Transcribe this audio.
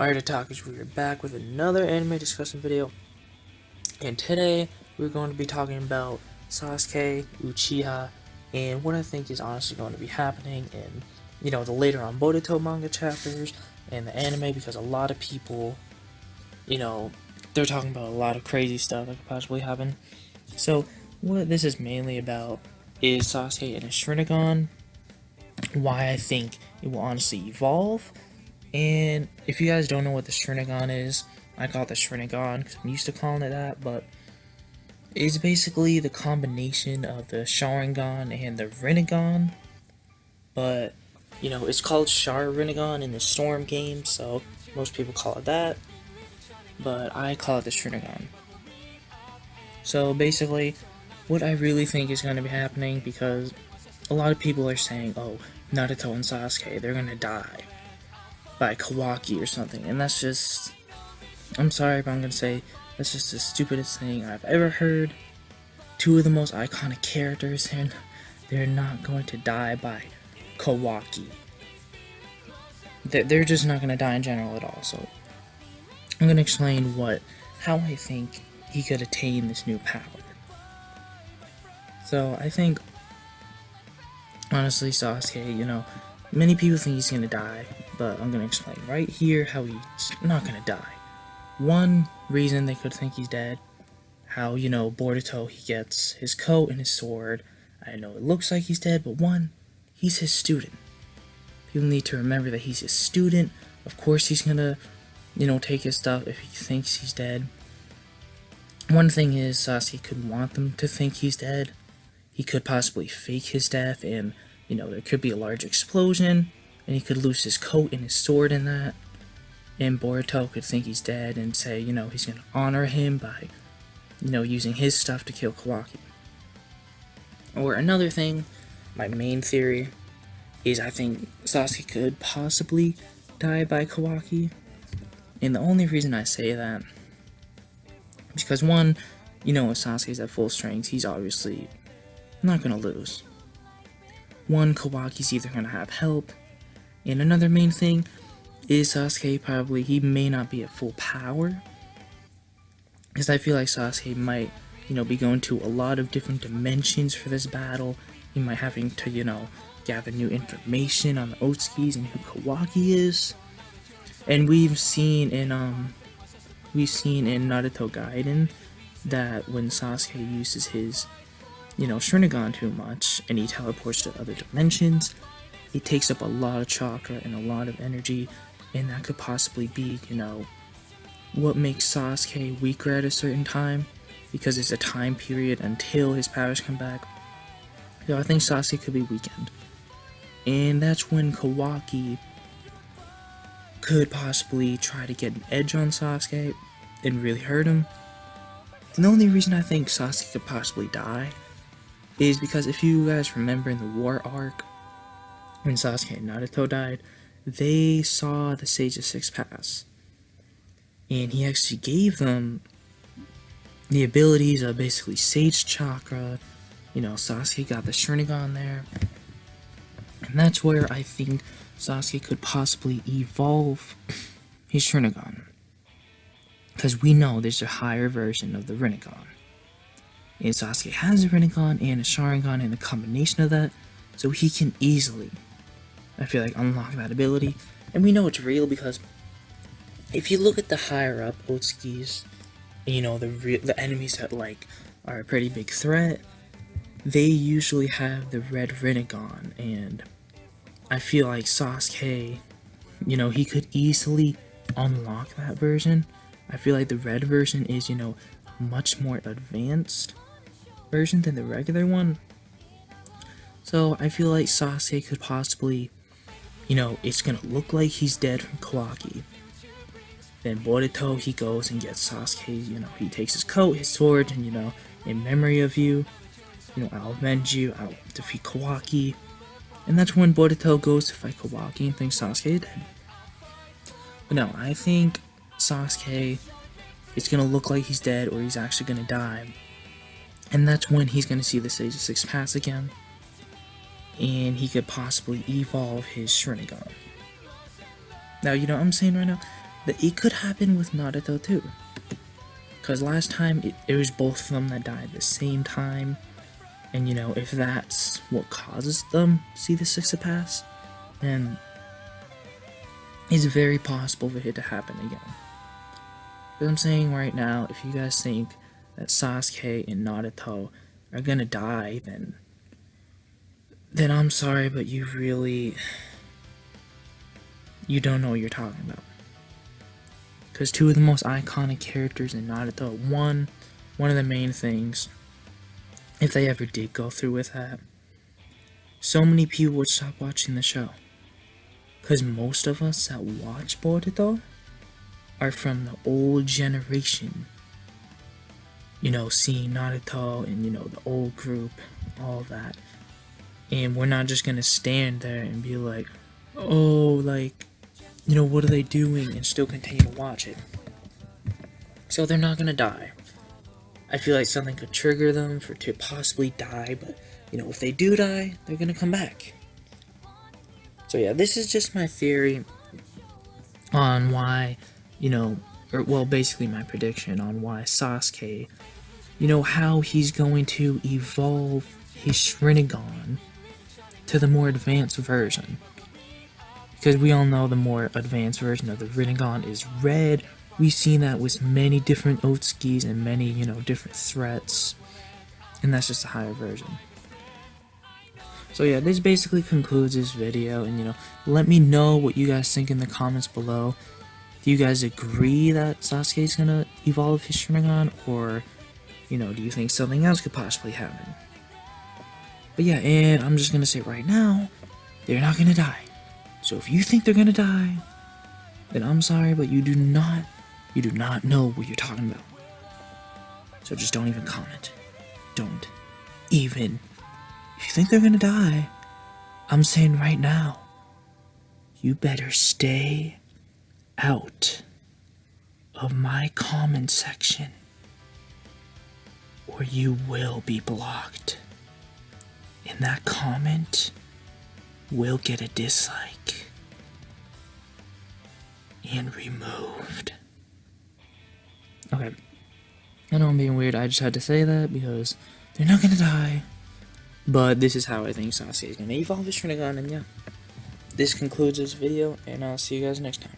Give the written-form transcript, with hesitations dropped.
Alright, Attackers, we are back with another anime discussion video, and today we're going to be talking about Sasuke Uchiha and what I think is honestly going to be happening in, the later on Boruto manga chapters and the anime, because a lot of people, they're talking about a lot of crazy stuff that could possibly happen. So, what this is mainly about is Sasuke and his Rinnegan, why I think it will honestly evolve. And if you guys don't know what the Rinnegan is, I call it the Rinnegan because I'm used to calling it that, but it's basically the combination of the Sharingan and the Rinnegan. But, it's called Rinnegan in the Storm game, so most people call it that. But I call it the Rinnegan. So basically, what I really think is going to be happening, because a lot of people are saying, oh, Naruto and Sasuke, they're going to die by Kawaki or something, and that's just, I'm sorry, but I'm gonna say that's just the stupidest thing I've ever heard. Two of the most iconic characters, and they're not going to die by Kawaki. They're just not gonna die in general at all. So I'm gonna explain how I think he could attain this new power. So I think, honestly, Sasuke, many people think he's gonna die, but I'm gonna explain right here how he's not gonna die. One reason they could think he's dead, how, Boruto, he gets his coat and his sword. I know it looks like he's dead, but one, he's his student. People need to remember that he's his student. Of course he's gonna, take his stuff if he thinks he's dead. One thing is, Sasuke could want them to think he's dead. He could possibly fake his death, and there could be a large explosion, and he could lose his coat and his sword in that. And Boruto could think he's dead and say, he's going to honor him by, using his stuff to kill Kawaki. Or another thing, my main theory, is I think Sasuke could possibly die by Kawaki. And the only reason I say that is because, one, if Sasuke's at full strength, he's obviously not going to lose. One, Kawaki's either going to have help, and another main thing is Sasuke he may not be at full power, because I feel like Sasuke might, be going to a lot of different dimensions for this battle. He might having to, gather new information on the Otsukis and who Kawaki is, and we've seen in Naruto Gaiden that when Sasuke uses his Rinnegan too much, and he teleports to other dimensions, it takes up a lot of chakra and a lot of energy, and that could possibly be, what makes Sasuke weaker at a certain time, because it's a time period until his powers come back. So I think Sasuke could be weakened, and that's when Kawaki could possibly try to get an edge on Sasuke and really hurt him. And the only reason I think Sasuke could possibly die is because if you guys remember in the war arc, when Sasuke and Naruto died, they saw the Sage of Six Paths, and he actually gave them the abilities of basically Sage Chakra. Sasuke got the Rinnegan there, and that's where I think Sasuke could possibly evolve his Rinnegan, because we know there's a higher version of the Rinnegan. And Sasuke has a Rinnegan and a Sharingan and a combination of that, so he can easily, I feel like, unlock that ability. And we know it's real because if you look at the higher up Otsukis, the enemies that are a pretty big threat, they usually have the red Rinnegan, and I feel like Sasuke, he could easily unlock that version. I feel like the red version is, much more advanced version than the regular one. So I feel like Sasuke could possibly, it's gonna look like he's dead from Kawaki. Then Boruto, he goes and gets Sasuke, he takes his coat, his sword, and in memory of you, I'll avenge you, I'll defeat Kawaki. And that's when Boruto goes to fight Kawaki and thinks Sasuke is dead. But no, I think Sasuke, it's gonna look like he's dead, or he's actually gonna die. And that's when he's gonna see the Sage of Six Paths again, and he could possibly evolve his Rinnegan. Now, I'm saying right now, that it could happen with Naruto too. Because last time it was both of them that died at the same time. And you know, if that's what causes them to see the Six of Paths, then it's very possible for it to happen again. But I'm saying right now, if you guys think that Sasuke and Naruto are gonna die, then I'm sorry, but you don't know what you're talking about. Because two of the most iconic characters in Naruto, one of the main things, if they ever did go through with that, so many people would stop watching the show. Because most of us that watch Boruto are from the old generation. You know, seeing Naruto and, you know, the old group, all that. And we're not just gonna stand there and be like, oh, like, you know, what are they doing, and still continue to watch it. So they're not gonna die. I feel like something could trigger them to possibly die, but, you know, if they do die, they're gonna come back. So yeah, this is just my theory on why, you know, basically my prediction on why Sasuke, you know, how he's going to evolve his Rinnegan to the more advanced version. Because we all know the more advanced version of the Rinnegan is red. We've seen that with many different Otsukis and many, you know, different threats. And that's just a higher version. So yeah, this basically concludes this video, and you know, let me know what you guys think in the comments below. Do you guys agree that Sasuke is gonna evolve his Sharingan, or, you know, do you think something else could possibly happen? But yeah, and I'm just gonna say right now, they're not gonna die. So if you think they're gonna die, then I'm sorry, but you do not know what you're talking about. So just don't even comment. Don't even. If you think they're gonna die, I'm saying right now, you better stay out of my comment section, or you will be blocked. And that comment will get a dislike and removed. Okay, I know I'm being weird, I just had to say that because they're not gonna die. But this is how I think Sasuke is gonna evolve his Rinnegan, and yeah. This concludes this video, and I'll see you guys next time.